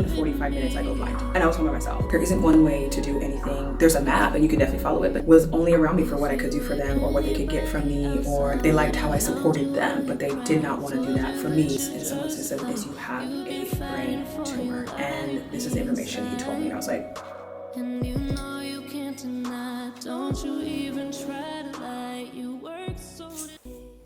within 45 minutes I go blind. And I was home by myself. There isn't one way to do anything. There's a map and you can definitely follow it, but it was only around me for what I could do for them or what they could get from me, or they liked how I supported them, but they did not want to do that for me. And someone said this, you have a brain tumor. And this is the information he told me. And I was like, and you know you can't deny, don't you even try to lie, you work so.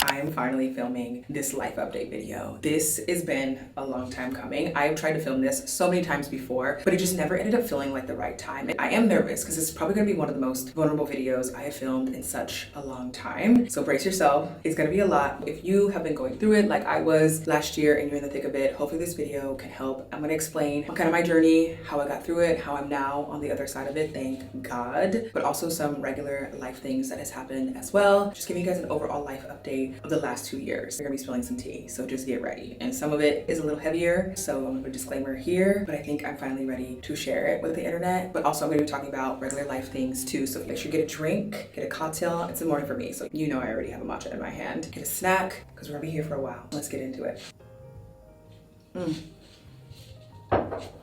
I am finally filming this life update video. This has been a long time coming. I have tried to film this so many times before, but it just never ended up feeling like the right time. I am nervous because it's probably gonna be one of the most vulnerable videos I have filmed in such a long time. So brace yourself, it's gonna be a lot. If you have been going through it like I was last year and you're in the thick of it, hopefully this video can help. I'm gonna explain kind of my journey, how I got through it, how I'm now on the other side of it, thank God, but also some regular life things that has happened as well. Just giving you guys an overall life update of the last 2 years. We're gonna be spilling some tea, so just get ready. And some of it is a little heavier, so I'm gonna put a disclaimer here, but I think I'm finally ready to share it with the internet. But also I'm gonna be talking about regular life things too, so make sure you get a drink, get a cocktail. It's the morning for me, so you know I already have a matcha in my hand. Get a snack, because we're gonna be here for a while. Let's get into it.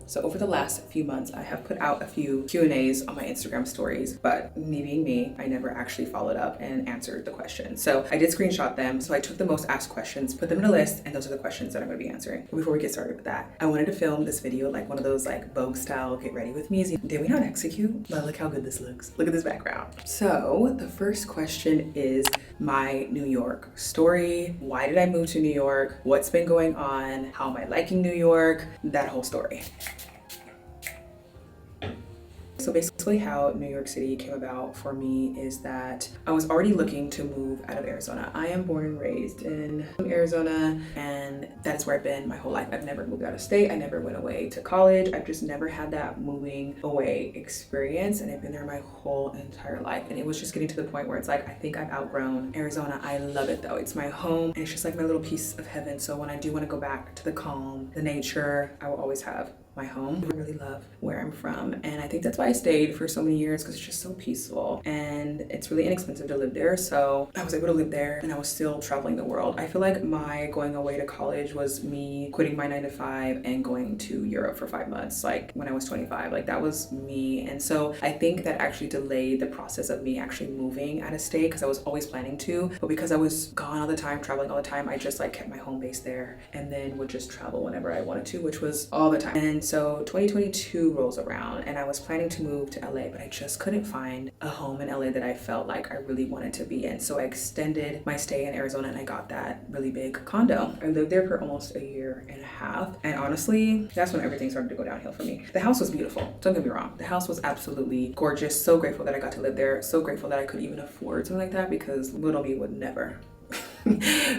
So over the last few months, I have put out a few Q&As on my Instagram stories, but me being me, I never actually followed up and answered the questions. So I did screenshot them. So I took the most asked questions, put them in a list, and those are the questions that I'm gonna be answering. But before we get started with that, I wanted to film this video like one of those like Vogue style, get ready with me. Did we not execute? But look how good this looks. Look at this background. So the first question is my New York story. Why did I move to New York? What's been going on? How am I liking New York? That whole story. So basically how New York City came about for me is that I was already looking to move out of Arizona. I am born and raised in Arizona, and that's where I've been my whole life. I've never moved out of state. I never went away to college. I've just never had that moving away experience, and I've been there my whole entire life. And it was just getting to the point where it's like, I think I've outgrown Arizona. I love it though. It's my home, and it's just like my little piece of heaven. So when I do want to go back to the calm, the nature, I will always have my home. I really love where I'm from, and I think that's why I stayed for so many years, because it's just so peaceful and it's really inexpensive to live there. So I was able to live there and I was still traveling the world. I feel like my going away to college was me quitting my 9-to-5 and going to Europe for 5 months, like when I was 25. Like that was me. And so I think that actually delayed the process of me actually moving out of state, because I was always planning to, but because I was gone all the time, traveling all the time, I just like kept my home base there and then would just travel whenever I wanted to, which was all the time. And so 2022 rolls around and I was planning to move to LA, but I just couldn't find a home in LA that I felt like I really wanted to be in. So I extended my stay in Arizona and I got that really big condo. I lived there for almost 1.5 years. And honestly, that's when everything started to go downhill for me. The house was beautiful. Don't get me wrong. The house was absolutely gorgeous. So grateful that I got to live there. So grateful that I could even afford something like that, because little me would never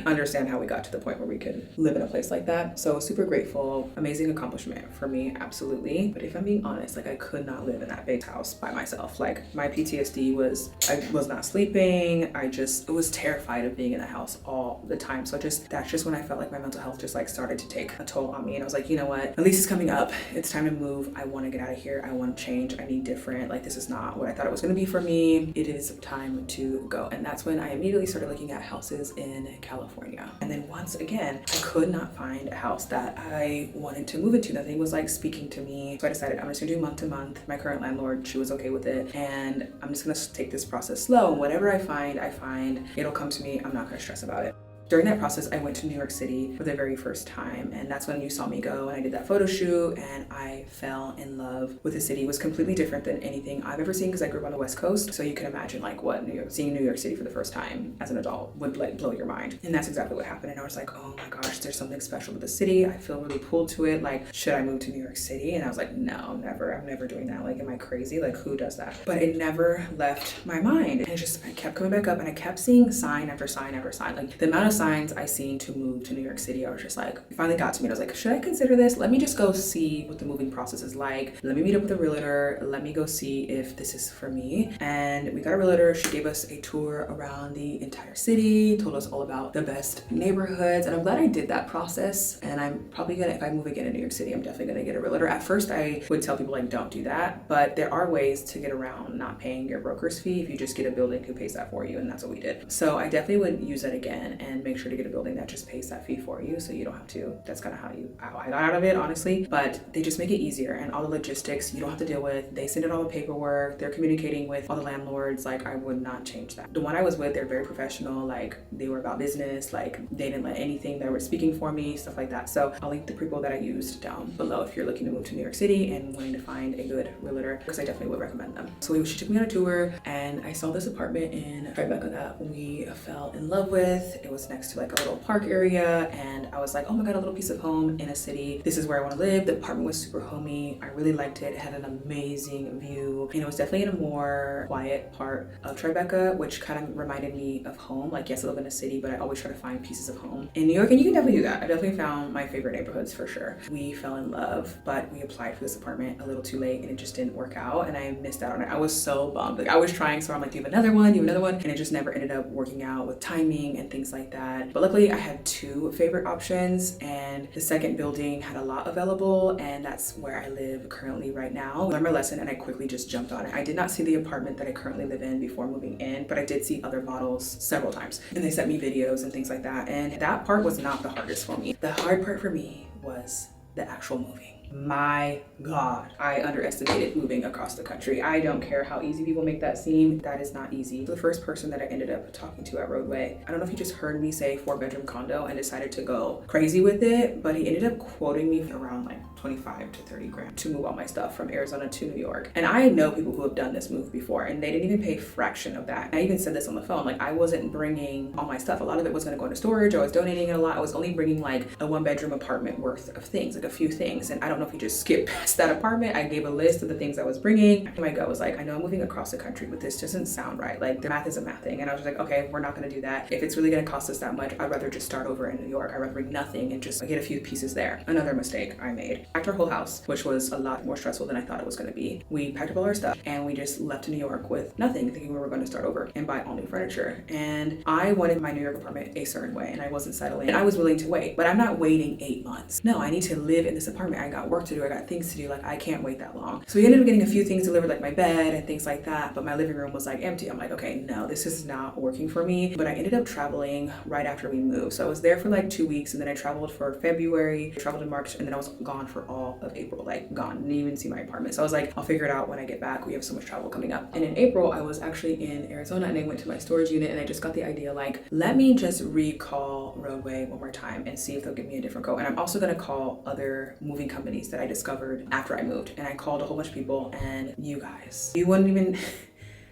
understand how we got to the point where we could live in a place like that. So super grateful, amazing accomplishment for me, absolutely. But if I'm being honest, like I could not live in that big house by myself. Like my PTSD was, I was not sleeping. I was terrified of being in the house all the time. So that's just when I felt like my mental health just like started to take a toll on me. And I was like, you know what, at least it's coming up. It's time to move. I want to get out of here. I want to change. I need different. Like this is not what I thought it was going to be for me. It is time to go. And that's when I immediately started looking at houses in California. And then once again, I could not find a house that I wanted to move into. Nothing was like speaking to me. So I decided I'm just gonna do month to month. My current landlord, she was okay with it. And I'm just gonna take this process slow. And whatever I find, it'll come to me. I'm not gonna stress about it. During that process, I went to New York City for the very first time, and that's when you saw me go, and I did that photo shoot, and I fell in love with the city. It was completely different than anything I've ever seen, because I grew up on the West Coast, so you can imagine like what seeing New York City for the first time as an adult would like blow your mind. And that's exactly what happened. And I was like, oh my gosh, there's something special with the city. I feel really pulled to it. Like, should I move to New York City? And I was like, no, never. I'm never doing that. Like, am I crazy? Like, who does that? But it never left my mind. And I kept coming back up, and I kept seeing sign after sign after sign. Like the amount of signs I seen to move to New York City, I was just like, it finally got to me. I was like, should I consider this? Let me just go see what the moving process is like. Let me meet up with a realtor. Let me go see if this is for me. And we got a realtor. She gave us a tour around the entire city, told us all about the best neighborhoods. And I'm glad I did that process. And I'm probably gonna, if I move again in New York City, I'm definitely gonna get a realtor. At first, I would tell people like, don't do that. But there are ways to get around not paying your broker's fee if you just get a building who pays that for you. And that's what we did. So I definitely would use that again. And and make sure to get a building that just pays that fee for you so you don't have to. That's kind of how I got out of it, honestly. But they just make it easier, and all the logistics you don't have to deal with. They send in all the paperwork. They're communicating with all the landlords. Like, I would not change that. The one I was with, they're very professional. Like, they were about business. Like, they didn't let anything, they were speaking for me, stuff like that. So I'll link the people that I used down below if you're looking to move to New York City and wanting to find a good realtor, because I definitely would recommend them. So she took me on a tour, and I saw this apartment in Tribeca that we fell in love with. It was next to like a little park area, and I was like, oh my god, a little piece of home in a city. This is where I want to live. The apartment was super homey. I really liked it. It had an amazing view, and it was definitely in a more quiet part of Tribeca, which kind of reminded me of home. Like, yes, I live in a city, but I always try to find pieces of home in New York, and you can definitely do that. I definitely found my favorite neighborhoods for sure. We fell in love, but we applied for this apartment a little too late, and it just didn't work out, and I missed out on it. I was so bummed. Like, I was trying, so I'm like, do you have another one? And it just never ended up working out with timing and things like that. But luckily, I had two favorite options, and the second building had a lot available, and that's where I live currently right now. I learned my lesson, and I quickly just jumped on it. I did not see the apartment that I currently live in before moving in, but I did see other models several times, and they sent me videos and things like that, and that part was not the hardest for me. The hard part for me was the actual moving. My God, I underestimated moving across the country. I don't care how easy people make that seem. That is not easy. The first person that I ended up talking to at Roadway, I don't know if he just heard me say 4-bedroom condo and decided to go crazy with it, but he ended up quoting me around like 25 to 30 grand to move all my stuff from Arizona to New York. And I know people who have done this move before, and they didn't even pay a fraction of that. I even said this on the phone, like, I wasn't bringing all my stuff. A lot of it was gonna go into storage. I was donating it a lot. I was only bringing like a 1-bedroom apartment worth of things, like a few things. And I don't know if he just skipped past that apartment. I gave a list of the things I was bringing. My gut was like, I know I'm moving across the country, but this doesn't sound right. Like, the math is a math thing. And I was like, okay, we're not gonna do that. If it's really gonna cost us that much, I'd rather just start over in New York. I'd rather bring nothing and just get a few pieces there. Another mistake I made. Packed our whole house, which was a lot more stressful than I thought it was gonna be. We packed up all our stuff, and we just left to New York with nothing, thinking we were gonna start over and buy all new furniture. And I wanted my New York apartment a certain way, and I wasn't settling. And I was willing to wait, but I'm not waiting 8 months. No, I need to live in this apartment. I got work to do. I got things to do. Like, I can't wait that long. So we ended up getting a few things delivered, like my bed and things like that, but my living room was like empty. I'm like, okay, no, this is not working for me. But I ended up traveling right after we moved. So I was there for like 2 weeks, and then I traveled for February, traveled in March, and then I was gone for all of April, like gone. Didn't even see my apartment. So I was like, I'll figure it out when I get back. We have so much travel coming up. And in April, I was actually in Arizona, and I went to my storage unit, and I just got the idea, like, let me just recall Roadway one more time and see if they'll give me a different quote. And I'm also gonna call other moving companies that I discovered after I moved. And I called a whole bunch of people, and you guys, you wouldn't even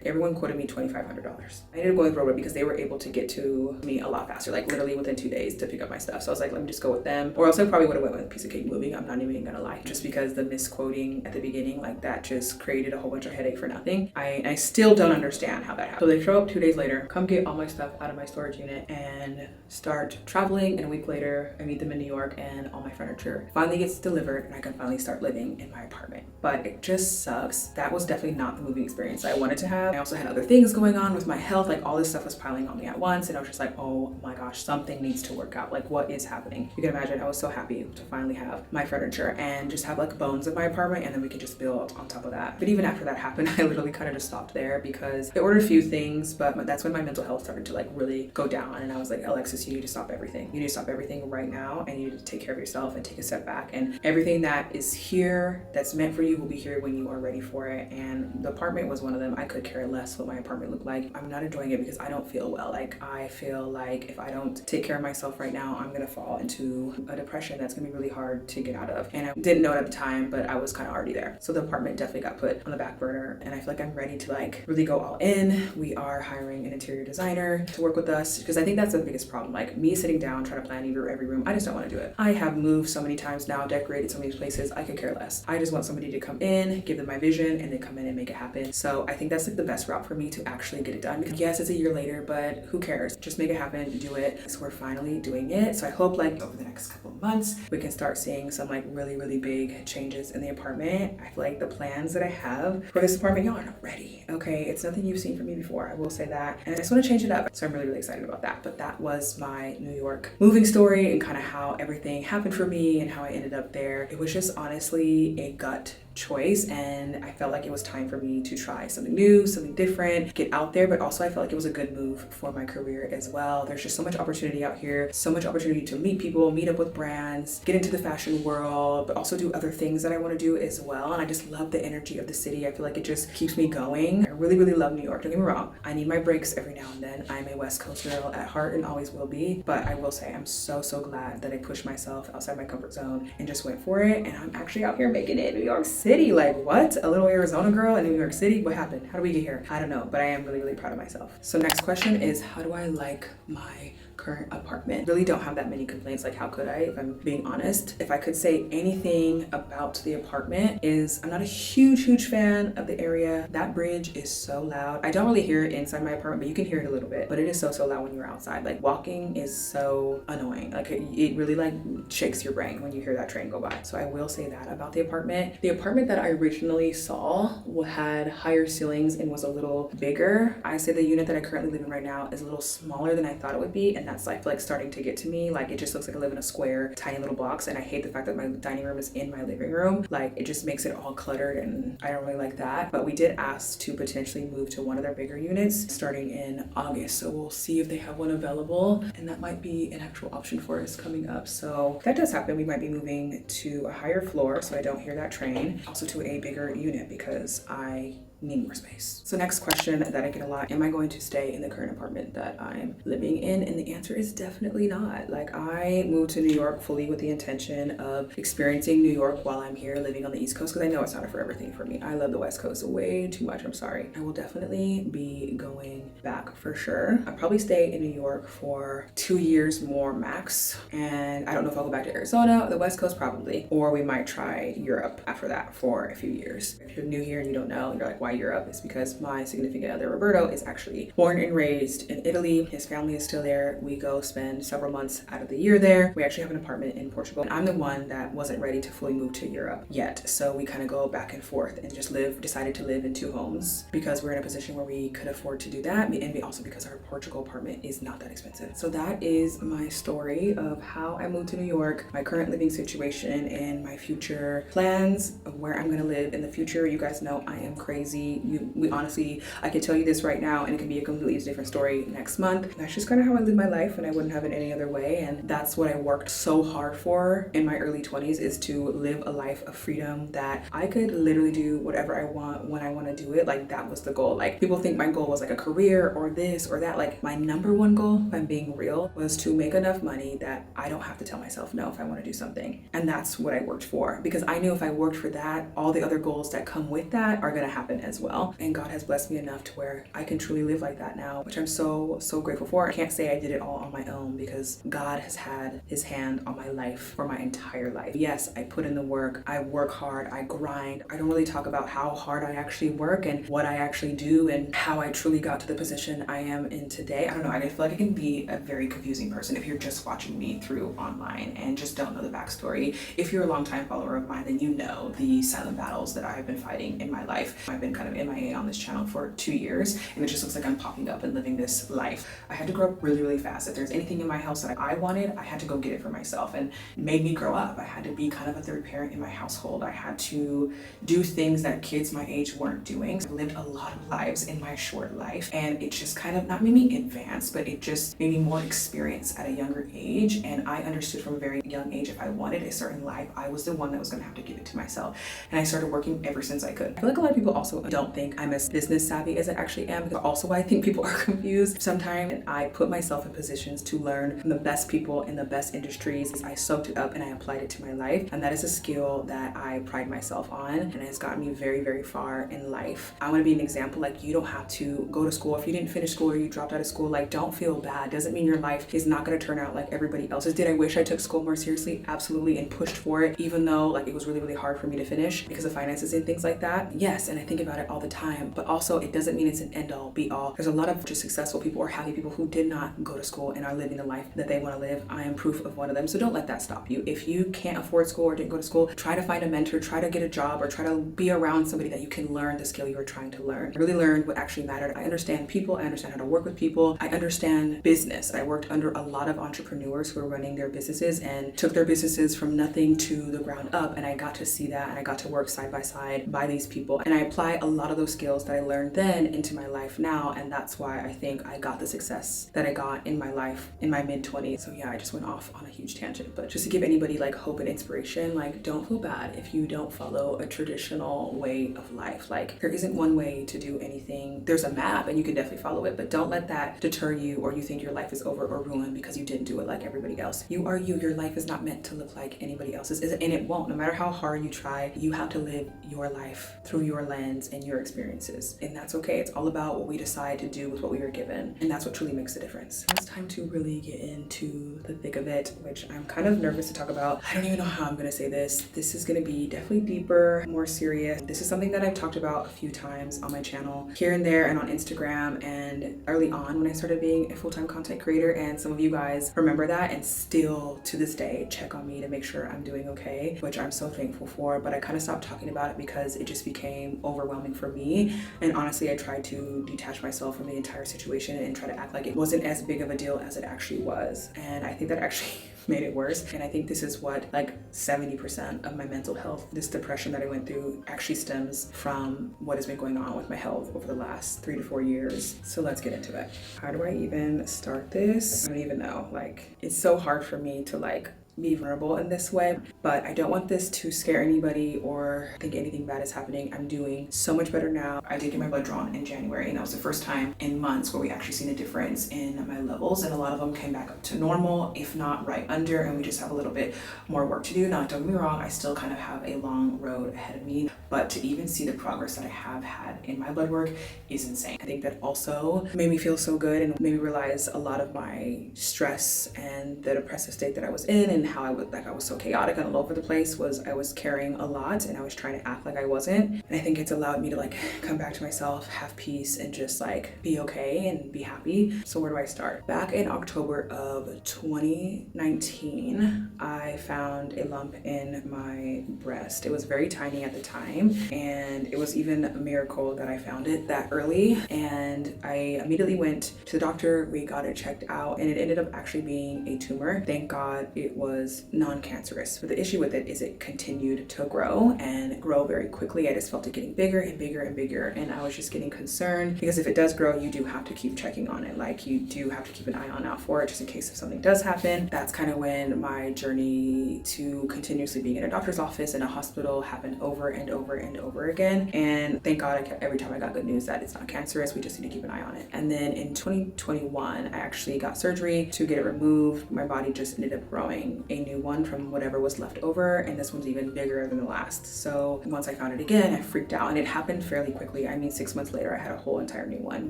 everyone quoted me $2,500. I ended up going with Roadway because they were able to get to me a lot faster, like literally within 2 days to pick up my stuff. So I was like, let me just go with them. Or else I probably would have went with Piece of Cake Moving. I'm not even gonna lie. Just because the misquoting at the beginning, like, that just created a whole bunch of headache for nothing. I still don't understand how that happened. So they show up 2 days later, come get all my stuff out of my storage unit, and start traveling. And a week later, I meet them in New York, and all my furniture finally gets delivered, and I can finally start living in my apartment. But it just sucks. That was definitely not the moving experience I wanted to have. I also had other things going on with my health. Like, all this stuff was piling on me at once, and I was just like, oh my gosh, something needs to work out. Like, what is happening? You can imagine I was so happy to finally have my furniture and just have like bones of my apartment, and then we could just build on top of that. But even after that happened, I literally kind of just stopped there because I ordered a few things, but that's when my mental health started to like really go down. And I was like, Alexis, you need to stop everything. You need to stop everything right now, and you need to take care of yourself and take a step back. And everything that is here that's meant for you will be here when you are ready for it. And the apartment was one of them. I could care less what my apartment looked like. I'm not enjoying it because I don't feel well. Like, I feel like if I don't take care of myself right now, I'm gonna fall into a depression that's gonna be really hard to get out of. And I didn't know it at the time, but I was kind of already there. So the apartment definitely got put on the back burner, and I feel like I'm ready to like really go all in. We are hiring an interior designer to work with us because I think that's the biggest problem. Like, me sitting down trying to plan every room, I just don't want to do it. I have moved so many times now, decorated so many places, I could care less. I just want somebody to come in, give them my vision, and they come in and make it happen. So I think that's like the best route for me to actually get it done. Because yes, it's a year later, but who cares? Just make it happen, do it. So we're finally doing it. So I hope like over the next couple of months, we can start seeing some like really big changes in the apartment. I feel like the plans that I have for this apartment, y'all are not ready. Okay, it's nothing you've seen from me before, I will say that. And I just want to change it up. So I'm really excited about that. But that was my New York moving story and kind of how everything happened for me and how I ended up there. It was just honestly a gut choice, and I felt like it was time for me to try something new, something different, get out there, but also I felt like it was a good move for my career as well. There's just so much opportunity out here, so much opportunity to meet people, meet up with brands, get into the fashion world, but also do other things that I want to do as well. And I just love the energy of the city. I feel like it just keeps me going. I really, really love New York. Don't get me wrong. I need my breaks every now and then. I'm a West Coast girl at heart and always will be, but I will say I'm so glad that I pushed myself outside my comfort zone and just went for it. And I'm actually out here making it in New York City. Like, what? A little Arizona girl in New York City? What happened? How do we get here? I don't know, but I am really, really proud of myself. So next question is, how do I like my current apartment? Really don't have that many complaints. Like, how could I, if I'm being honest? If I could say anything about the apartment is I'm not a huge fan of the area. That bridge is so loud. I don't really hear it inside my apartment, but you can hear it a little bit, but it is so loud when you're outside. Like, walking is so annoying. Like, it really like shakes your brain when you hear that train go by. So I will say that about the apartment. The apartment that I originally saw had higher ceilings and was a little bigger. I say the unit that I currently live in right now is a little smaller than I thought it would be, and that's like starting to get to me. Like, it just looks like I live in a square, tiny little box, and I hate the fact that my dining room is in my living room. Like, it just makes it all cluttered, and I don't really like that. But we did ask to potentially move to one of their bigger units starting in August, so we'll see if they have one available, and that might be an actual option for us coming up. So if that does happen, we might be moving to a higher floor so I don't hear that train, also to a bigger unit because I need more space. So next question that I get a lot, am I going to stay in the current apartment that I'm living in? And the answer is definitely not. Like, I moved to New York fully with the intention of experiencing New York while I'm here living on the East Coast, because I know it's not for everything for me. I love the West Coast way too much, I'm sorry. I will definitely be going back for sure. I'll probably stay in New York for 2 years more max, and I don't know if I'll go back to Arizona or the West Coast, probably, or we might try Europe after that for a few years. If you're new here and you don't know, you're like, why Europe? Is because my significant other Roberto is actually born and raised in Italy. His family is still there. We go spend several months out of the year there. We actually have an apartment in Portugal. And I'm the one that wasn't ready to fully move to Europe yet. So we kind of go back and forth and just decided to live in 2 homes because we're in a position where we could afford to do that. And also because our Portugal apartment is not that expensive. So that is my story of how I moved to New York, my current living situation, and my future plans of where I'm gonna live in the future. You guys know I am crazy. We honestly, I can tell you this right now and it can be a completely different story next month. That's just kind of how I live my life, and I wouldn't have it any other way. And that's what I worked so hard for in my early 20s, is to live a life of freedom that I could literally do whatever I want when I want to do it. Like, that was the goal. Like, people think my goal was like a career or this or that. Like, my number one goal, if I'm being real, was to make enough money that I don't have to tell myself no if I want to do something. And that's what I worked for, because I knew if I worked for that, all the other goals that come with that are going to happen as well. And God has blessed me enough to where I can truly live like that now, which I'm so grateful for. I can't say I did it all on my own, because God has had his hand on my life for my entire life. Yes, I put in the work, I work hard, I grind. I don't really talk about how hard I actually work and what I actually do and how I truly got to the position I am in today. I don't know, I feel like I can be a very confusing person if you're just watching me through online and just don't know the backstory. If you're a longtime follower of mine, then you know the silent battles that I've been fighting in my life. I've been kind of MIA on this channel for 2 years, and it just looks like I'm popping up and living this life. I had to grow up really fast. If there's anything in my house that I wanted, I had to go get it for myself, and it made me grow up. I had to be kind of a third parent in my household. I had to do things that kids my age weren't doing. I lived a lot of lives in my short life, and it just kind of not made me advance, but it just made me more experience at a younger age. And I understood from a very young age, if I wanted a certain life, I was the one that was going to have to give it to myself. And I started working ever since I could. I feel like a lot of people also don't think I'm as business savvy as I actually am, because also why I think people are confused sometimes. I put myself in positions to learn from the best people in the best industries. I soaked it up and I applied it to my life, and that is a skill that I pride myself on, and it has gotten me very far in life. I want to be an example. Like, you don't have to go to school if you didn't finish school or you dropped out of school. Like, don't feel bad. Doesn't mean your life is not going to turn out like everybody else's. Did I wish I took school more seriously? Absolutely, and pushed for it, even though like it was really hard for me to finish because of finances and things like that. Yes, and I think if about it all the time, but also it doesn't mean it's an end all be all. There's a lot of just successful people or happy people who did not go to school and are living the life that they want to live. I am proof of one of them. So don't let that stop you. If you can't afford school or didn't go to school, try to find a mentor, try to get a job, or try to be around somebody that you can learn the skill you are trying to learn. I really learned what actually mattered. I understand people. I understand how to work with people. I understand business. I worked under a lot of entrepreneurs who were running their businesses and took their businesses from nothing to the ground up. And I got to see that, and I got to work side by side by these people. And I apply a lot of those skills that I learned then into my life now. And that's why I think I got the success that I got in my life in my mid-20s. So yeah, I just went off on a huge tangent, but just to give anybody like hope and inspiration, like don't feel bad if you don't follow a traditional way of life. Like there isn't one way to do anything. There's a map and you can definitely follow it, but don't let that deter you or you think your life is over or ruined because you didn't do it like everybody else. You are you. Your life is not meant to look like anybody else's, and it won't. No matter how hard you try, you have to live your life through your lens and your experiences, and that's okay. It's all about what we decide to do with what we were given, and that's what truly makes a difference. It's time to really get into the thick of it, which I'm kind of nervous to talk about. I don't even know how I'm gonna say this. This is gonna be definitely deeper, more serious. This is something that I've talked about a few times on my channel, here and there, and on Instagram, and early on when I started being a full-time content creator, and some of you guys remember that and still to this day check on me to make sure I'm doing okay, which I'm so thankful for. But I kind of stopped talking about it because it just became overwhelming for me, and honestly I tried to detach myself from the entire situation and try to act like it wasn't as big of a deal as it actually was, and I think that actually made it worse. And I think this is what like 70% of my mental health, this depression that I went through, actually stems from what has been going on with my health over the last 3 to 4 years. So let's get into it. How do I even start this? I don't even know. Like, it's so hard for me to like be vulnerable in this way, but I don't want this to scare anybody or think anything bad is happening. I'm doing so much better now. I did get my blood drawn in January, and that was the first time in months where we actually seen a difference in my levels, and a lot of them came back up to normal, if not right under, and we just have a little bit more work to do. Now, don't get me wrong, I still kind of have a long road ahead of me, but to even see the progress that I have had in my blood work is insane. I think that also made me feel so good and made me realize a lot of my stress and the depressive state that I was in, and how I was so chaotic and all over the place, was I was carrying a lot and I was trying to act like I wasn't. And I think it's allowed me to like come back to myself, have peace, and just like be okay and be happy. So where do I start? Back in October of 2019, I found a lump in my breast. It was very tiny at the time, and it was even a miracle that I found it that early. And I immediately went to the doctor. We got it checked out, and it ended up actually being a tumor. Thank God it was non-cancerous. But the issue with it is it continued to grow and grow very quickly. I just felt it getting bigger and bigger and bigger, and I was just getting concerned because if it does grow, you do have to keep checking on it. Like, you do have to keep an eye on out for it just in case if something does happen. That's kind of when my journey to continuously being in a doctor's office and a hospital happened over and over and over again. And thank God every time I got good news that it's not cancerous, we just need to keep an eye on it. And then in 2021, I actually got surgery to get it removed. My body just ended up growing a new one from whatever was left over, and this one's even bigger than the last. So once I found it again, I freaked out, and it happened fairly quickly. I mean, 6 months later I had a whole entire new one,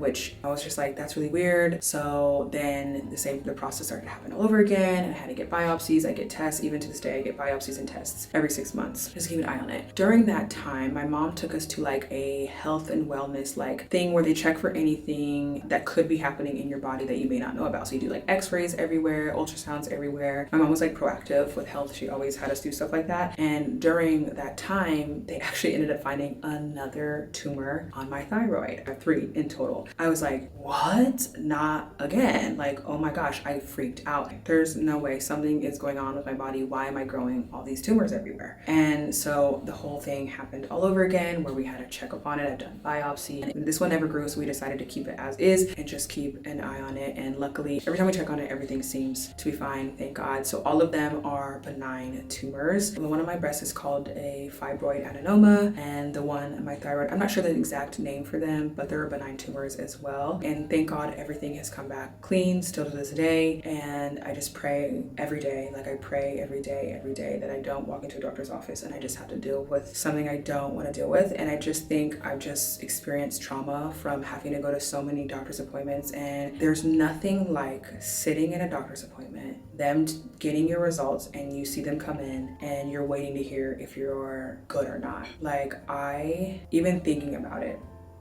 which I was just like, that's really weird. So then the process started to happen all over again, and I had to get biopsies. I get tests. Even to this day I get biopsies and tests every 6 months. Just keep an eye on it. During that time, my mom took us to like a health and wellness like thing where they check for anything that could be happening in your body that you may not know about. So you do like x-rays everywhere, ultrasounds everywhere. My mom was like proactive with health. She always had us do stuff like that. And during that time, they actually ended up finding another tumor on my thyroid. I have 3 in total. I was like, what? Not again. Like, oh my gosh, I freaked out. There's no way, something is going on with my body. Why am I growing all these tumors everywhere? And so the whole thing happened all over again, where we had to check up on it. I've done biopsy, and this one never grew, so we decided to keep it as is and just keep an eye on it. And luckily, every time we check on it, everything seems to be fine, thank God. So all of them are benign tumors. The one on my breast is called a fibroid adenoma, and the one on my thyroid, I'm not sure the exact name for them, but they're benign tumors as well. And thank God everything has come back clean still to this day. And I just pray every day, like I pray every day that I don't walk into a doctor's office and I just have to deal with something I don't want to deal with. And I just think I've just experienced trauma from having to go to so many doctor's appointments, and there's nothing like sitting in a doctor's appointment them getting your results and you see them come in and you're waiting to hear if you're good or not. Like, even thinking about it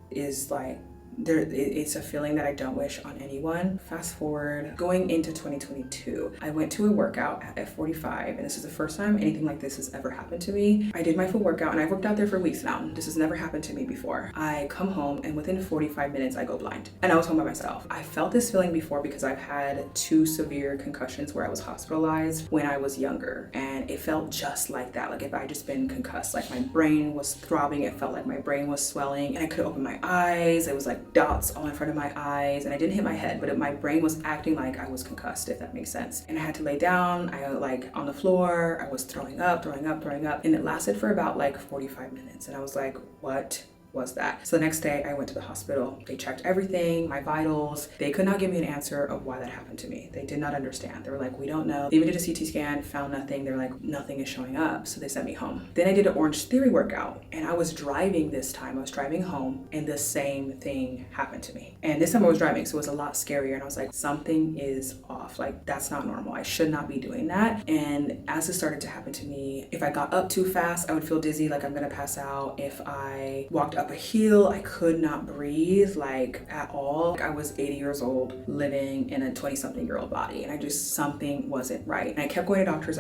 is like, it's a feeling that I don't wish on anyone. Fast forward, going into 2022, I went to a workout at F45, and this is the first time anything like this has ever happened to me. I did my full workout, and I've worked out there for weeks now. This has never happened to me before. I come home, and within 45 minutes, I go blind. And I was home by myself. I felt this feeling before because I've had 2 severe concussions where I was hospitalized when I was younger, and it felt just like that. Like if I just been concussed, like my brain was throbbing, it felt like my brain was swelling, and I couldn't open my eyes. It was like dots all in front of my eyes, and I didn't hit my head, but my brain was acting like I was concussed, if that makes sense. And I had to lay down, on the floor, I was throwing up, and it lasted for about like 45 minutes. And I was like, what was that? So the next day I went to the hospital. They checked everything, my vitals. They could not give me an answer of why that happened to me. They did not understand. They were like, we don't know. They even did a CT scan, found nothing. They're like, nothing is showing up. So they sent me home. Then I did an Orange Theory workout, and I was driving this time. I was driving home, and the same thing happened to me. And this time I was driving, so it was a lot scarier. And I was like, something is off. Like, that's not normal. I should not be doing that. And as it started to happen to me, if I got up too fast, I would feel dizzy, like I'm gonna pass out. If I walked up a hill, I could not breathe, like at all. I was 80 years old living in a 20-something-year-old body, and something wasn't right. And I kept going to doctors,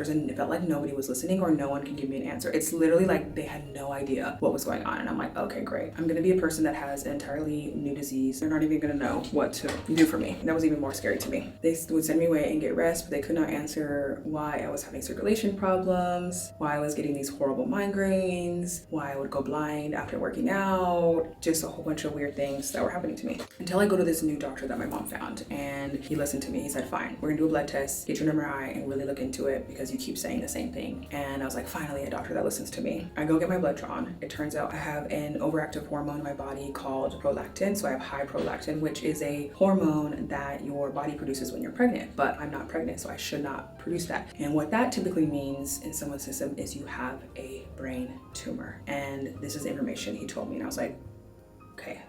and it felt like nobody was listening or no one could give me an answer. It's literally like they had no idea what was going on. And I'm like, okay, great. I'm gonna be a person that has an entirely new disease. They're not even gonna know what to do for me. And that was even more scary to me. They would send me away and get rest, but they could not answer why I was having circulation problems, why I was getting these horrible migraines, why I would go blind after working out, just a whole bunch of weird things that were happening to me. Until I go to this new doctor that my mom found, and he listened to me. He said, fine, we're gonna do a blood test, get you an MRI, and really look into it because you keep saying the same thing. And I was like, finally, a doctor that listens to me. I go get my blood drawn. It turns out I have an overactive hormone in my body called prolactin. So I have high prolactin, which is a hormone that your body produces when you're pregnant, but I'm not pregnant, so I should not produce that. And what that typically means in someone's system is you have a brain tumor. And this is information he told me, and I was like, okay,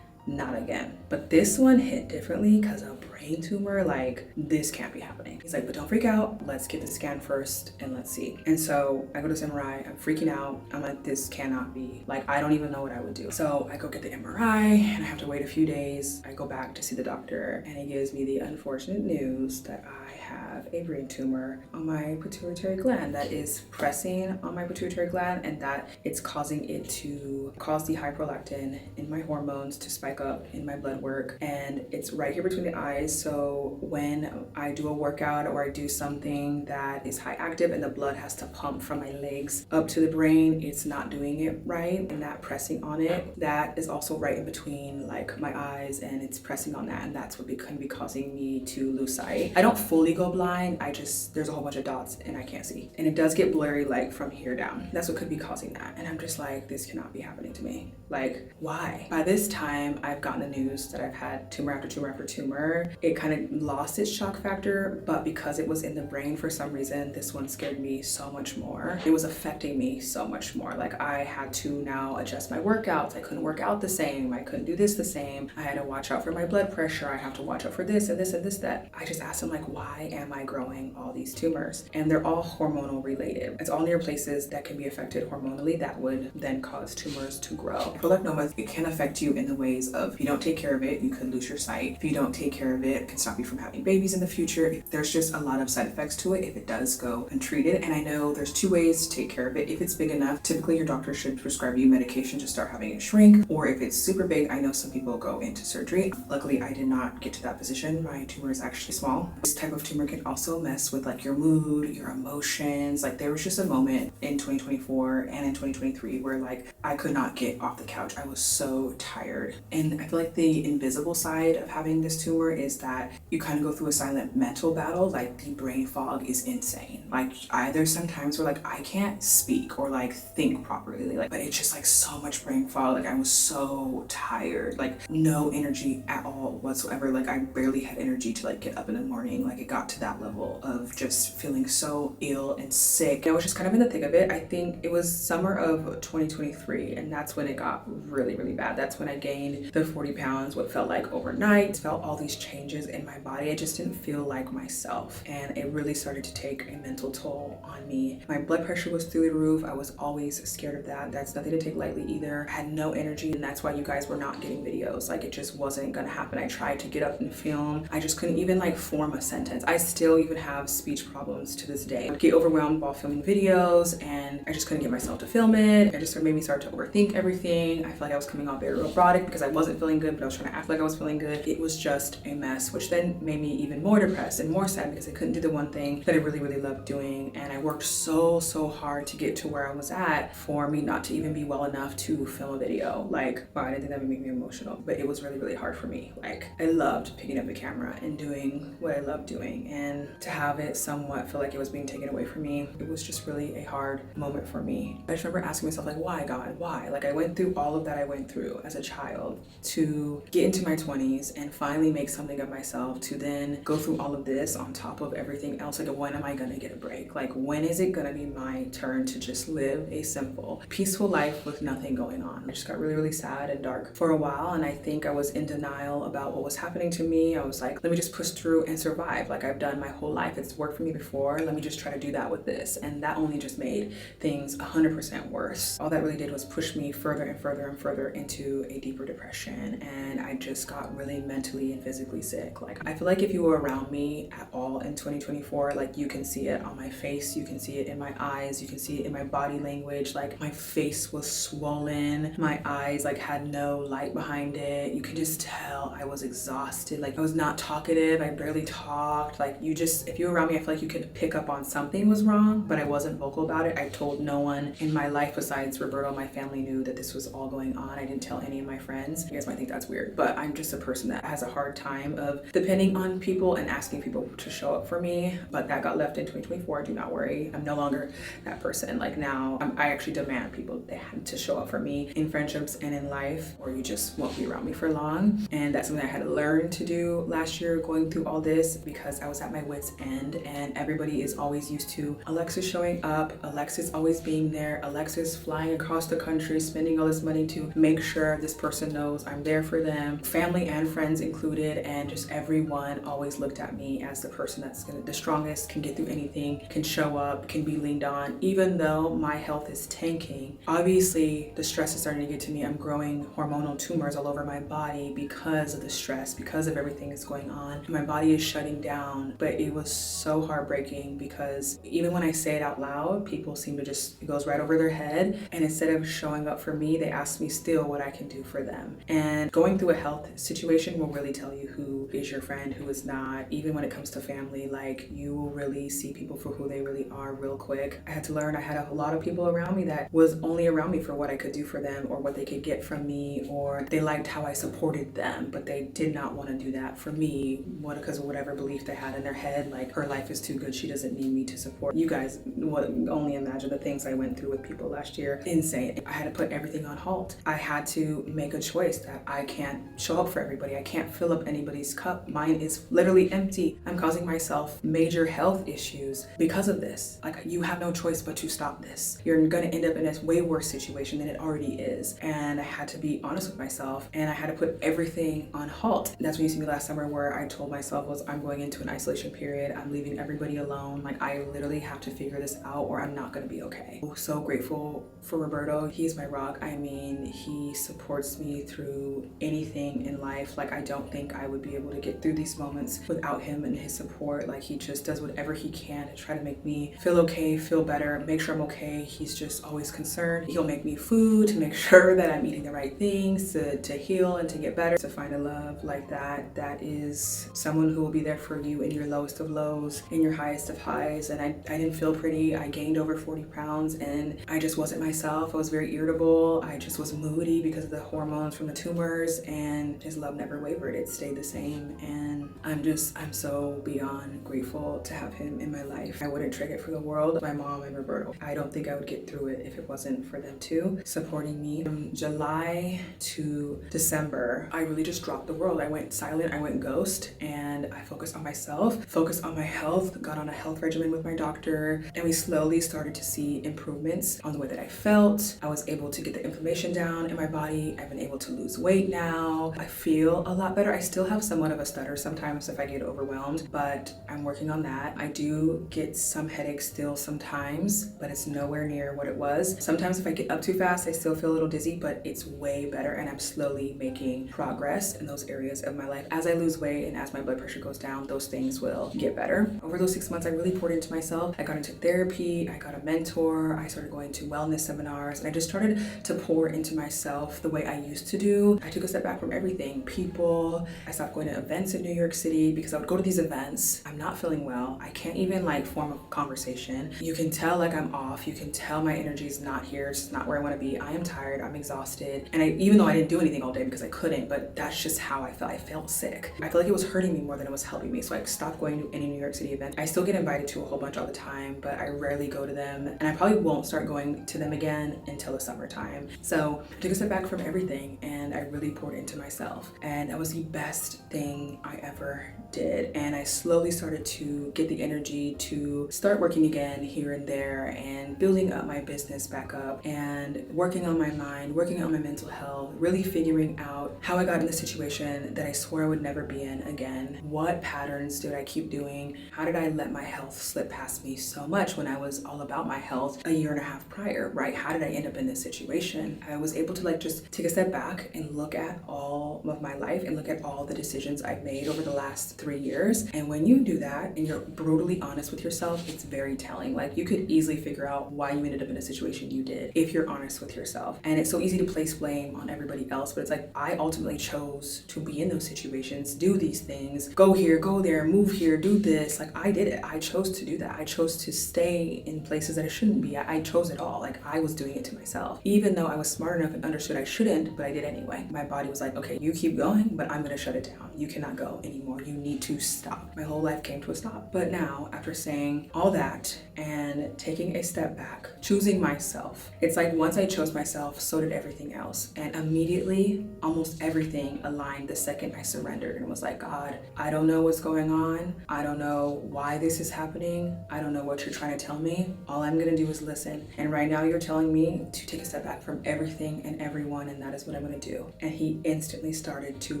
not again. But this one hit differently because a brain tumor, like, this can't be happening. He's like, but don't freak out. Let's get the scan first and let's see. And so I go to this MRI. I'm freaking out. I'm like, this cannot be. Like, I don't even know what I would do. So I go get the MRI, and I have to wait a few days. I go back to see the doctor, and he gives me the unfortunate news that I have a brain tumor on my pituitary gland that is pressing on my pituitary gland, and that it's causing it to cause the high prolactin in my hormones to spike up in my blood work. And it's right here between the eyes. So when I do a workout or I do something that is high active and the blood has to pump from my legs up to the brain, it's not doing it right. And that pressing on it, that is also right in between like my eyes, and it's pressing on that, and that's what can be causing me to lose sight. I don't fully go blind. There's a whole bunch of dots and I can't see. And it does get blurry like from here down. That's what could be causing that. And I'm just like, this cannot be happening to me. Like, why? By this time, I've gotten the news that I've had tumor after tumor after tumor. It kind of lost its shock factor, but because it was in the brain for some reason, this one scared me so much more. It was affecting me so much more. Like, I had to now adjust my workouts. I couldn't work out the same. I couldn't do this the same. I had to watch out for my blood pressure. I have to watch out for this and this and this, that. I just asked him, like, why am I growing all these tumors? And they're all hormonal related. It's all near places that can be affected hormonally that would then cause tumors to grow. Prolactinomas, it can affect you in the ways of, if you don't take care of it, you could lose your sight. If you don't take care of it, it can stop you from having babies in the future. There's just a lot of side effects to it if it does go untreated. And I know there's 2 ways to take care of it. If it's big enough, typically your doctor should prescribe you medication to start having it shrink. Or if it's super big, I know some people go into surgery. Luckily, I did not get to that position. My tumor is actually small. This type of tumor can also mess with like your mood, your emotions. Like, there was just a moment in 2024 and in 2023 where like I could not get off the couch. I was so tired. And I feel like the invisible side of having this tumor is that you kind of go through a silent mental battle. Like, the brain fog is insane. Like, there's some times where like I can't speak or like think properly, like, but it's just like so much brain fog. Like, I was so tired, like no energy at all whatsoever. Like, I barely had energy to like get up in the morning. Like, it got to that level of just feeling so ill and sick. I was just kind of in the thick of it. I think it was summer of 2023, and that's when it got really, really bad. That's when I gained losing the 40 pounds, what felt like overnight. Felt all these changes in my body. I just didn't feel like myself. And it really started to take a mental toll on me. My blood pressure was through the roof. I was always scared of that. That's nothing to take lightly either. I had no energy, and that's why you guys were not getting videos. Like, it just wasn't gonna happen. I tried to get up and film. I just couldn't even like form a sentence. I still even have speech problems to this day. I would get overwhelmed while filming videos, and I just couldn't get myself to film it. It just made me start to overthink everything. I felt like I was coming off very robotic because I wasn't feeling good, but I was trying to act like I was feeling good. It was just a mess, which then made me even more depressed and more sad because I couldn't do the one thing that I really, really loved doing. And I worked so hard to get to where I was at for me not to even be well enough to film a video. Like, wow, I didn't think that would make me emotional, but it was really, really hard for me. Like, I loved picking up the camera and doing what I loved doing, and to have it somewhat feel like it was being taken away from me, it was just really a hard moment for me. I just remember asking myself, like, why, God, why? Like, I went through all of that I went through as a child to get into my 20s and finally make something of myself, to then go through all of this on top of everything else. Like, when am I gonna get a break? Like, when is it gonna be my turn to just live a simple, peaceful life with nothing going on? I just got really, really sad and dark for a while, and I think I was in denial about what was happening to me. I was like, let me just push through and survive. Like, I've done my whole life. It's worked for me before. Let me just try to do that with this. And that only just made things 100% worse. All that really did was push me further and further and further into a deeper depression, and I just got really mentally and physically sick. Like, I feel like if you were around me at all in 2024, like, you can see it on my face, you can see it in my eyes, you can see it in my body language. Like, my face was swollen, my eyes like had no light behind it. You could just tell I was exhausted. Like, I was not talkative, I barely talked. Like, you just, if you were around me, I feel like you could pick up on something was wrong, but I wasn't vocal about it. I told no one in my life besides Roberto. My family knew that this was all going on. I didn't tell any of my friends. You guys might think that's weird, but I'm just a person that has a hard time of depending on people and asking people to show up for me. But that got left in 2024. Do not worry, I'm no longer that person. Like, now I actually demand people to show up for me in friendships and in life, or you just won't be around me for long. And that's something I had to learn to do last year, going through all this, because I was at my wit's end, and everybody is always used to Alexis showing up, Alexis always being there, Alexis flying across the country, spending all this money to make sure this person knows I'm there for them, family and friends included, and just everyone always looked at me as the person that's the strongest, can get through anything, can show up, can be leaned on. Even though my health is tanking, obviously the stress is starting to get to me. I'm growing hormonal tumors all over my body because of the stress, because of everything that's going on. My body is shutting down, but it was so heartbreaking because even when I say it out loud, people seem to just, it goes right over their head. And instead of showing up for me, they ask me still what I can do for them. And going through a health situation will really tell you who is your friend, who is not. Even when it comes to family, like, you will really see people for who they really are real quick. I had to learn I had a lot of people around me that was only around me for what I could do for them, or what they could get from me, or they liked how I supported them, but they did not want to do that for me because of whatever belief they had in their head. Like, her life is too good, she doesn't need me to support. You guys would only imagine the things I went through with people last year. Insane. I had to put everything on halt. I had to make a choice that I can't show up for everybody. I can't fill up anybody's cup. Mine is literally empty. I'm causing myself major health issues because of this. Like, you have no choice but to stop this. You're gonna end up in a way worse situation than it already is. And I had to be honest with myself, and I had to put everything on halt. That's when you see me last summer, where I told myself I'm going into an isolation period. I'm leaving everybody alone. Like, I literally have to figure this out or I'm not gonna be okay. I'm so grateful for Roberto. He's my rock. I mean, he supports me through anything in life. Like, I don't think I would be able to get through these moments without him and his support. Like, he just does whatever he can to try to make me feel okay, feel better, make sure I'm okay. He's just always concerned. He'll make me food to make sure that I'm eating the right things, to heal and to get better. To find a love like that, that is someone who will be there for you in your lowest of lows, in your highest of highs. And I didn't feel pretty. I gained over 40 pounds and I just wasn't myself. I was very irritable. I just was moody because of the hormones from the tumors, and his love never wavered. It stayed the same. And I'm so beyond grateful to have him in my life. I wouldn't trade it for the world. My mom and Roberto, I don't think I would get through it if it wasn't for them too, supporting me. From July to December, I really just dropped the world. I went silent, I went ghost, and I focused on myself, focused on my health, got on a health regimen with my doctor, and we slowly started to see improvements on the way that I felt. I was able to get the inflammation down in my body. I've been able to lose weight now. I feel a lot better. I still have somewhat of a stutter sometimes if I get overwhelmed, but I'm working on that. I do get some headaches still sometimes, but it's nowhere near what it was. Sometimes if I get up too fast, I still feel a little dizzy, but it's way better, and I'm slowly making progress in those areas of my life. As I lose weight and as my blood pressure goes down, those things will get better. Over those 6 months, I really poured into myself. I got into therapy, I got a mentor, I started going to wellness seminars, and I just started to pour into myself the way I used to do. I took a step back from everything, people. I stopped going to events in New York City because I would go to these events. I'm not feeling well. I can't even like form a conversation. You can tell like I'm off. You can tell my energy is not here. It's not where I want to be. I am tired. I'm exhausted. And even though I didn't do anything all day because I couldn't, but that's just how I felt. I felt sick. I feel like it was hurting me more than it was helping me. So I stopped going to any New York City event. I still get invited to a whole bunch all the time, but I rarely go to them. And I probably won't start going to them again until the summertime. So I took a step back from everything and I really poured into myself. And that was the best thing I ever did. And I slowly started to get the energy to start working again here and there and building up my business back up and working on my mind, working on my mental health, really figuring out how I got in the situation that I swore I would never be in again. What patterns did I keep doing? How did I let my health slip past me so much when I was all about my health a year and a half prior, right? How did I end up in this situation? I was able to like just take a step back and look at all of my life and look at all the decisions I've made over the last 3 years. And when you do that and you're brutally honest with yourself, it's very telling. Like you could easily figure out why you ended up in a situation you did if you're honest with yourself. And it's so easy to place blame on everybody else, but it's like I ultimately chose to be in those situations, do these things, go here, go there, move here, do this. Like I did it. I chose to do that. I chose to stay in places that I shouldn't be. I chose it all. Like I was doing it to myself. Even though I was smart enough and understood I shouldn't, but I did anyway. My body was like, okay, you keep going, but I'm gonna shut it down. You cannot go anymore. You need to stop. My whole life came to a stop. But now, after saying all that and taking a step back, choosing myself, it's like once I chose myself, so did everything else. And immediately, almost everything aligned the second I surrendered and was like, God, I don't know what's going on. I don't know why this is happening. I don't know what you're trying to tell me. All I'm gonna do is listen. And right now you're telling me to take a step back from everything and everyone, and that is what I'm gonna do. And he instantly started to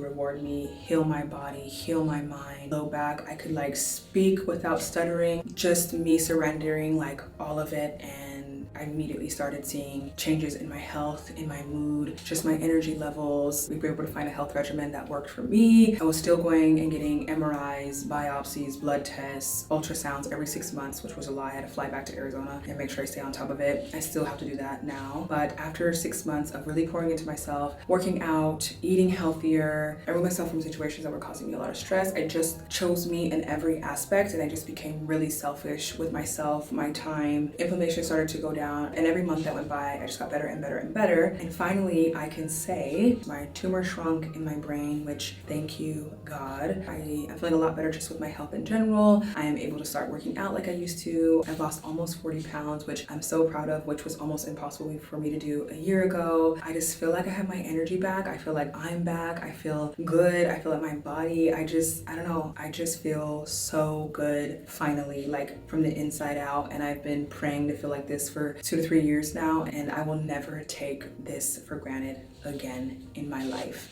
reward me, heal my body, heal my mind. Low back, I could like speak without stuttering, just me surrendering like all of it. And I immediately started seeing changes in my health, in my mood, just my energy levels. We were able to find a health regimen that worked for me. I was still going and getting MRIs, biopsies, blood tests, ultrasounds every 6 months, which was a lie. I had to fly back to Arizona and make sure I stay on top of it. I still have to do that now. But after 6 months of really pouring into myself, working out, eating healthier, I removed myself from situations that were causing me a lot of stress. I just chose me in every aspect, and I just became really selfish with myself, my time. Inflammation started to go down, and every month that went by, I just got better and better and better. And finally, I can say my tumor shrunk in my brain, which thank you, God. I'm feeling a lot better just with my health in general. I am able to start working out like I used to. I've lost almost 40 pounds, which I'm so proud of, which was almost impossible for me to do a year ago. I just feel like I have my energy back. I feel like I'm back. I feel good. I feel like my body, I don't know. I just feel so good finally, like from the inside out. And I've been praying to feel like this for 2 to 3 years now, and I will never take this for granted again in my life.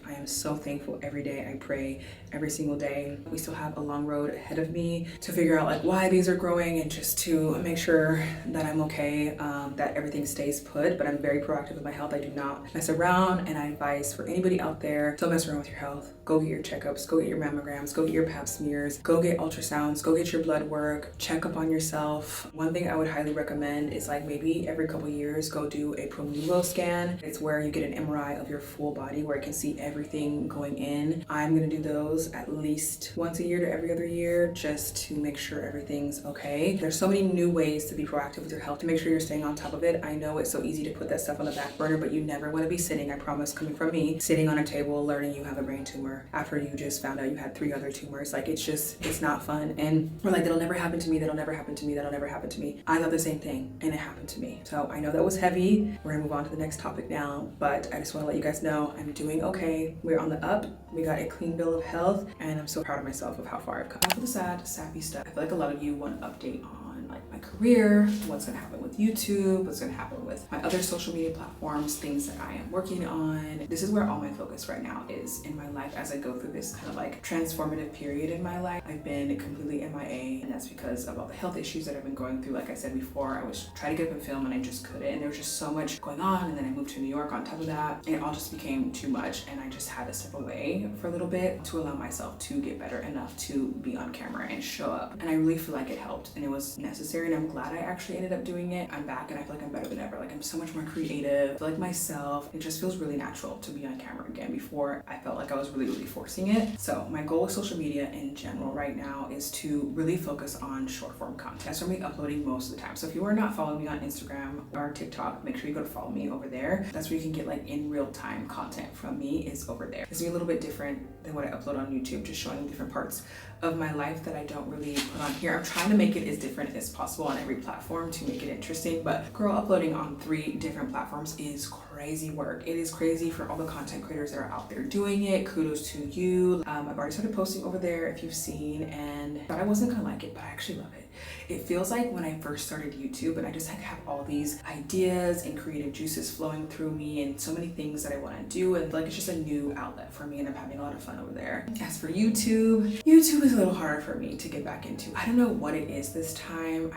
I am so thankful every day. I pray every single day. We still have a long road ahead of me to figure out like why these are growing and just to make sure that I'm okay, that everything stays put. But I'm very proactive with my health. I do not mess around, and I advise for anybody out there, don't mess around with your health. Go get your checkups, go get your mammograms, go get your pap smears, go get ultrasounds, go get your blood work, check up on yourself. One thing I would highly recommend is like maybe every couple years go do a Prolactinoma scan. It's where you get an MRI of your full body where it can see everything going in. I'm gonna do those at least once a year to every other year just to make sure everything's okay. There's so many new ways to be proactive with your health to make sure you're staying on top of it. I know it's so easy to put that stuff on the back burner, but you never want to be sitting, I promise, coming from me, sitting on a table learning you have a brain tumor after you just found out you had 3 other tumors. Like it's not fun. And we're like, that'll never happen to me, that'll never happen to me, that'll never happen to me. I thought the same thing and it happened to me. So I know that was heavy. We're gonna move on to the next topic now, but I just want to let you guys know I'm doing okay. We're on the up. We got a clean bill of health, and I'm so proud of myself of how far I've come. After the sad, sappy stuff, I feel like a lot of you want an update on like my my career, what's gonna happen with YouTube, what's gonna happen with my other social media platforms, things that I am working on. This is where all my focus right now is in my life as I go through this kind of like transformative period in my life. I've been completely MIA, and that's because of all the health issues that I've been going through. Like I said before, I was trying to get up and film and I just couldn't, and there was just so much going on, and then I moved to New York on top of that, and it all just became too much, and I just had to step away for a little bit to allow myself to get better enough to be on camera and show up. And I really feel like it helped and it was necessary, and I'm glad I actually ended up doing it. I'm back and I feel like I'm better than ever. Like I'm so much more creative, I feel like myself. It just feels really natural to be on camera again. Before I felt like I was really forcing it. So my goal with social media in general right now is to really focus on short form content. That's where I'm uploading most of the time. So if you are not following me on Instagram or TikTok, make sure you go to follow me over there. That's where you can get like in real time content from me, is over there. It's gonna be a little bit different than what I upload on YouTube, just showing different parts of my life that I don't really put on here. I'm trying to make it as different as possible on every platform to make it interesting, but girl, uploading on 3 different platforms is crazy work. It is crazy for all the content creators that are out there doing it. Kudos to you. I've already started posting over there if you've seen, and thought I wasn't gonna like it, but I actually love it. It feels like when I first started YouTube and I just like have all these ideas and creative juices flowing through me and so many things that I want to do, and like it's just a new outlet for me and I'm having a lot of fun over there. As for YouTube is a little harder for me to get back into. I don't know what it is this time.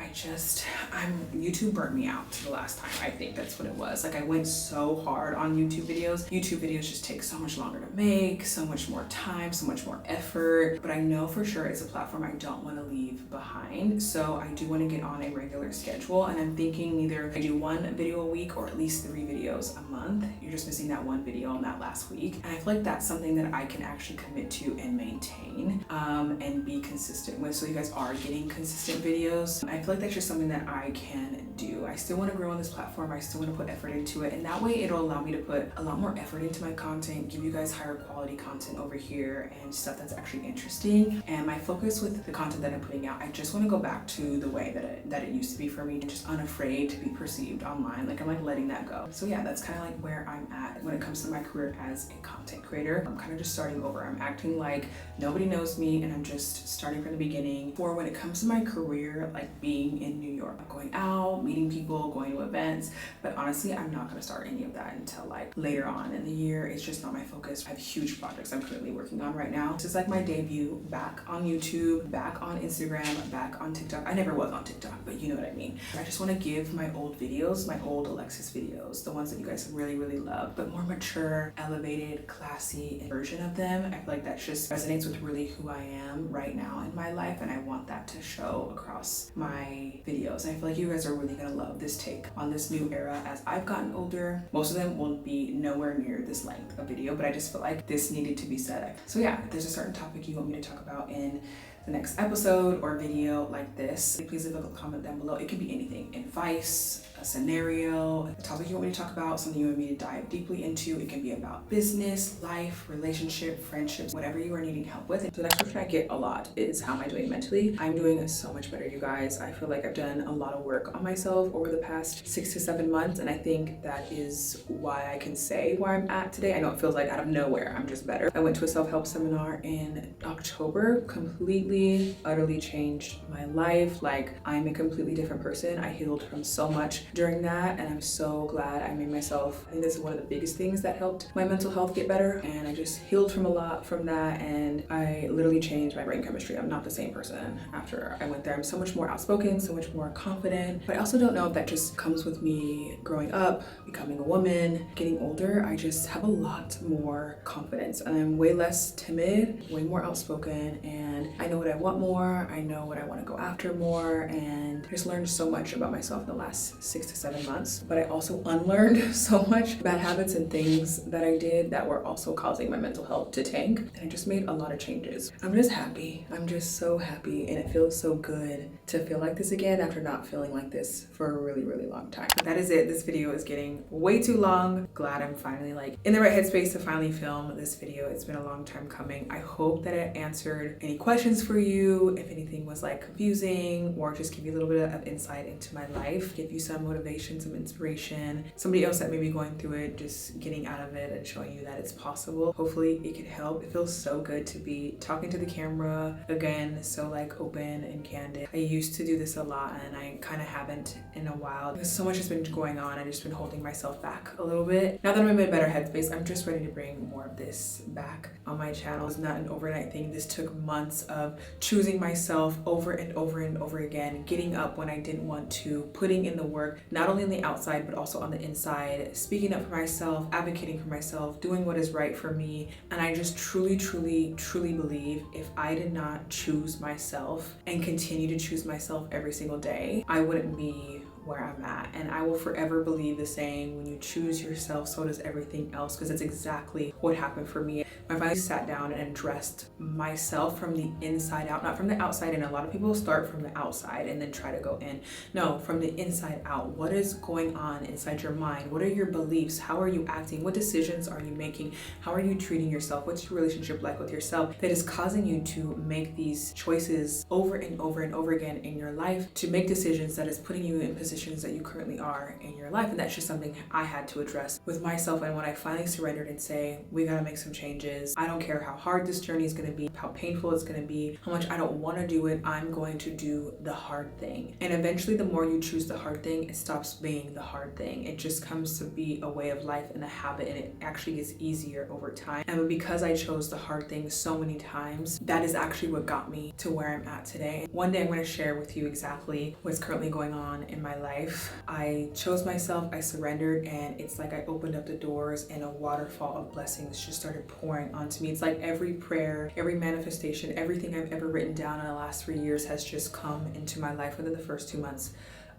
YouTube burnt me out the last time. I think that's what it was. Like I went so hard on YouTube videos. YouTube videos just take so much longer to make, so much more time, so much more effort, but I know for sure it's a platform I don't want to leave behind. So I do want to get on a regular schedule, and I'm thinking either I do 1 video a week or at least 3 videos a month. You're just missing that 1 video on that last week, and I feel like that's something that I can actually commit to and maintain and be consistent with. So you guys are getting consistent videos. I feel like that's just something that I can do. I still want to grow on this platform. I still want to put effort into it, and that way it'll allow me to put a lot more effort into my content, give you guys higher quality content over here and stuff that's actually interesting. And my focus with the content that I'm putting out, I just want to go back to the way that it used to be for me, just unafraid to be perceived online. Like I'm like letting that go. So yeah, that's kind of like where I'm at when it comes to my career as a content creator. I'm kind of just starting over. I'm acting like nobody knows me and I'm just starting from the beginning. For when it comes to my career, like being in New York, I'm going out, meeting people, going to events, but honestly, I'm not going to start any of that until like later on in the year. It's just not my focus. I have huge projects I'm currently working on right now. This is like my debut back on YouTube, back on Instagram, back on TikTok. I never was on TikTok, but you know what I mean. I just want to give my old videos, my old Alexis videos, the ones that you guys really love, but more mature, elevated, classy version of them. I feel like that just resonates with really who I am right now in my life, and I want that to show across my videos. I feel like you guys are really gonna love this take on this new era as I've gotten older. Most of them will be nowhere near this length of video, but I just feel like this needed to be said. So yeah, if there's a certain topic you want me to talk about in the next episode or video like this, please leave a comment down below. It could be anything, advice, a scenario, a topic you want me to talk about, something you want me to dive deeply into. It can be about business, life, relationship, friendships, whatever you are needing help with. So the next question I get a lot is, how am I doing mentally? I'm doing so much better, you guys. I feel like I've done a lot of work on myself over the past 6 to 7 months, and I think that is why I can say where I'm at today. I know it feels like out of nowhere, I'm just better. I went to a self-help seminar in October, completely, utterly changed my life. Like, I'm a completely different person. I healed from so much during that, and I'm so glad I made myself, I think this is one of the biggest things that helped my mental health get better, and I just healed from a lot from that, and I literally changed my brain chemistry. I'm not the same person after I went there. I'm so much more outspoken, so much more confident, but I also don't know if that just comes with me growing up, becoming a woman, getting older. I just have a lot more confidence, and I'm way less timid, way more outspoken, and I know what I want more, I know what I want to go after more, and I just learned so much about myself in the last 6 to 7 months. But I also unlearned so much bad habits and things that I did that were also causing my mental health to tank, and I just made a lot of changes. I'm just happy. I'm just so happy, and it feels so good to feel like this again after not feeling like this for a really long time. But that is it. This video is getting way too long. Glad I'm finally like in the right headspace to finally film this video. It's been a long time coming. I hope that it answered any questions for you, if anything was like confusing, or just give you a little bit of insight into my life, give you some motivation, some inspiration, somebody else that may be going through it, just getting out of it and showing you that it's possible. Hopefully it can help. It feels so good to be talking to the camera again, so like open and candid. I used to do this a lot and I kind of haven't in a while because so much has been going on. I've just been holding myself back a little bit. Now that I'm in a better headspace, I'm just ready to bring more of this back on my channel. It's not an overnight thing. This took months of choosing myself over and over and over again, getting up when I didn't want to, putting in the work, not only on the outside, but also on the inside, speaking up for myself, advocating for myself, doing what is right for me. And I just truly believe if I did not choose myself and continue to choose myself every single day, I wouldn't be where I'm at. And I will forever believe the saying, when you choose yourself, so does everything else, because it's exactly what happened for me. I finally sat down and addressed myself from the inside out, not from the outside in. A lot of people start from the outside and then try to go in. No, from the inside out. What is going on inside your mind? What are your beliefs? How are you acting? What decisions are you making? How are you treating yourself? What's your relationship like with yourself that is causing you to make these choices over and over and over again in your life, to make decisions that is putting you in positions that you currently are in your life? And that's just something I had to address with myself. And when I finally surrendered and say, we gotta make some changes, I don't care how hard this journey is going to be, how painful it's going to be, how much I don't want to do it, I'm going to do the hard thing. And eventually, the more you choose the hard thing, it stops being the hard thing. It just comes to be a way of life and a habit, and it actually gets easier over time. And because I chose the hard thing so many times, that is actually what got me to where I'm at today. One day I'm going to share with you exactly what's currently going on in my life. I chose myself, I surrendered, and it's like I opened up the doors and a waterfall of blessings just started pouring onto me. It's like every prayer, every manifestation, everything I've ever written down in the last 3 years has just come into my life within the first 2 months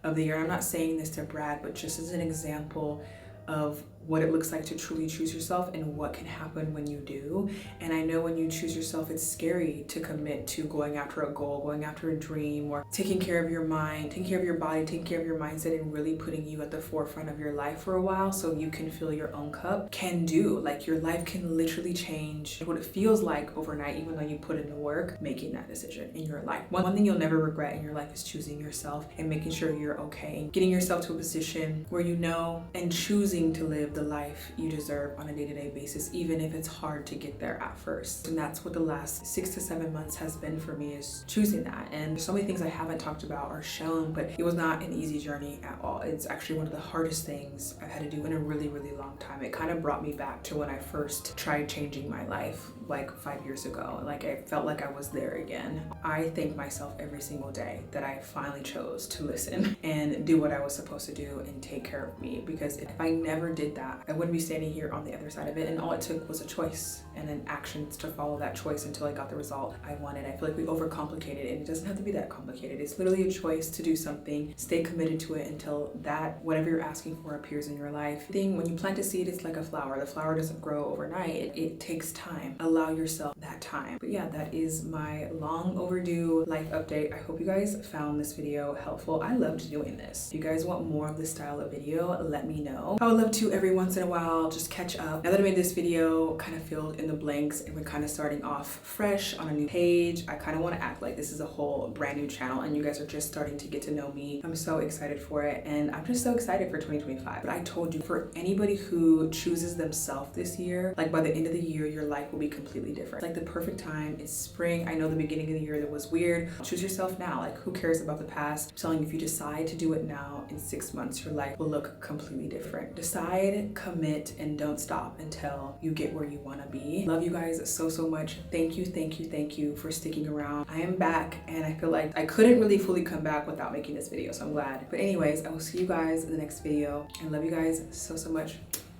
of the year. I'm not saying this to brag, but just as an example of what it looks like to truly choose yourself and what can happen when you do. And I know when you choose yourself, it's scary to commit to going after a goal, going after a dream, or taking care of your mind, taking care of your body, taking care of your mindset, and really putting you at the forefront of your life for a while so you can fill your own cup. Can do, like, your life can literally change what it feels like overnight, even though you put in the work, making that decision in your life. One thing you'll never regret in your life is choosing yourself and making sure you're okay, and getting yourself to a position where you know and choosing to live the life you deserve on a day-to-day basis, even if it's hard to get there at first. And that's what the last 6 to 7 months has been for me, is choosing that. And there's so many things I haven't talked about or shown, but it was not an easy journey at all. It's actually one of the hardest things I've had to do in a really long time. It kind of brought me back to when I first tried changing my life like 5 years ago. Like, I felt like I was there again. I thank myself every single day that I finally chose to listen and do what I was supposed to do and take care of me, because if I never did that, I wouldn't be standing here on the other side of it. And all it took was a choice and an actions to follow that choice until I got the result I wanted. I feel like we overcomplicate it, and it doesn't have to be that complicated. It's literally a choice to do something, stay committed to it until that whatever you're asking for appears in your life. When you plant a seed, it's like a flower. The flower doesn't grow overnight. It takes time. Allow yourself that time. But yeah, that is my long overdue life update. I hope you guys found this video helpful. I loved doing this. If you guys want more of this style of video, let me know. I would love to every once in a while just catch up. Now that I made this video, kind of filled in the blanks, and we're kind of starting off fresh on a new page, I kind of want to act like this is a whole brand new channel and you guys are just starting to get to know me. I'm so excited for it, and I'm just so excited for 2025. But I told you, for anybody who chooses themselves this year, like, by the end of the year, your life will be completely different. Like, the perfect time. It's spring. I know the beginning of the year that was weird. Choose yourself now. Like, who cares about the past? I'm telling you, if you decide to do it now, in 6 months, your life will look completely different. Decide, commit, and don't stop until you get where you want to be. Love you guys so much. Thank you for sticking around. I am back, and I feel like I couldn't really fully come back without making this video, so I'm glad. But anyways, I will see you guys in the next video, and love you guys so much.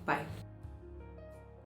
Bye.